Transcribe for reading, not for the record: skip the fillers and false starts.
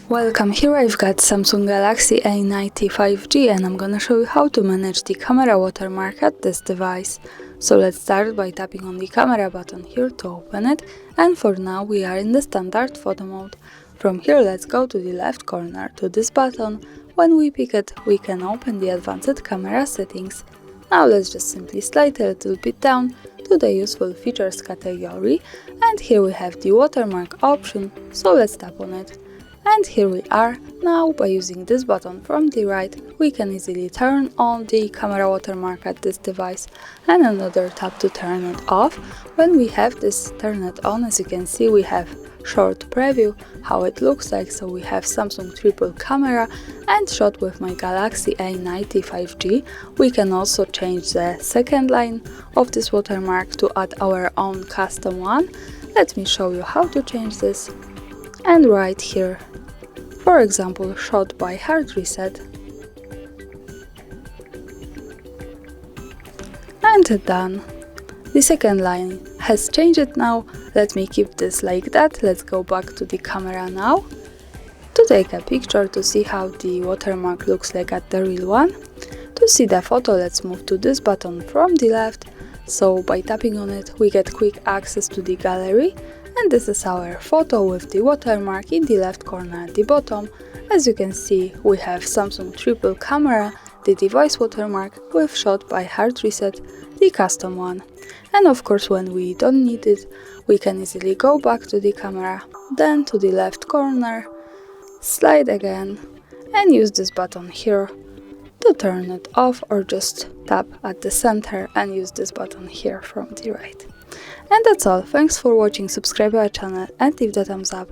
Welcome, here I've got Samsung Galaxy A90 5G and I'm gonna show you how to manage the camera watermark at this device. So let's start by tapping on the camera button here to open it, and for now we are in the standard photo mode. From here let's go to the left corner to this button. When we pick it, we can open the advanced camera settings. Now let's just simply slide a little bit down to the useful features category, and here we have the watermark option, so let's tap on it. And here we are. Now by using this button from the right, we can easily turn on the camera watermark at this device, and another tap to turn it off. When we have this turn it on, as you can see, we have short preview how it looks like. So we have Samsung triple camera and shot with my Galaxy A90 5G. We can also change the second line of this watermark to add our own custom one. Let me show you how to change this. And right here, for example, shot by HardReset, and done. The second line has changed now. Let me keep this like that. Let's go back to the camera now to take a picture to see how the watermark looks like at the real one. To see the photo, let's move to this button from the left. So by tapping on it, we get quick access to the gallery. And this is our photo with the watermark in the left corner at the bottom. As you can see, we have Samsung triple camera, the device watermark with shot by HardReset, the custom one. And of course, when we don't need it, we can easily go back to the camera, then to the left corner, slide again, and use this button here to turn it off, or just tap at the center and use this button here from the right. And that's all. Thanks for watching, subscribe our channel and leave the thumbs up.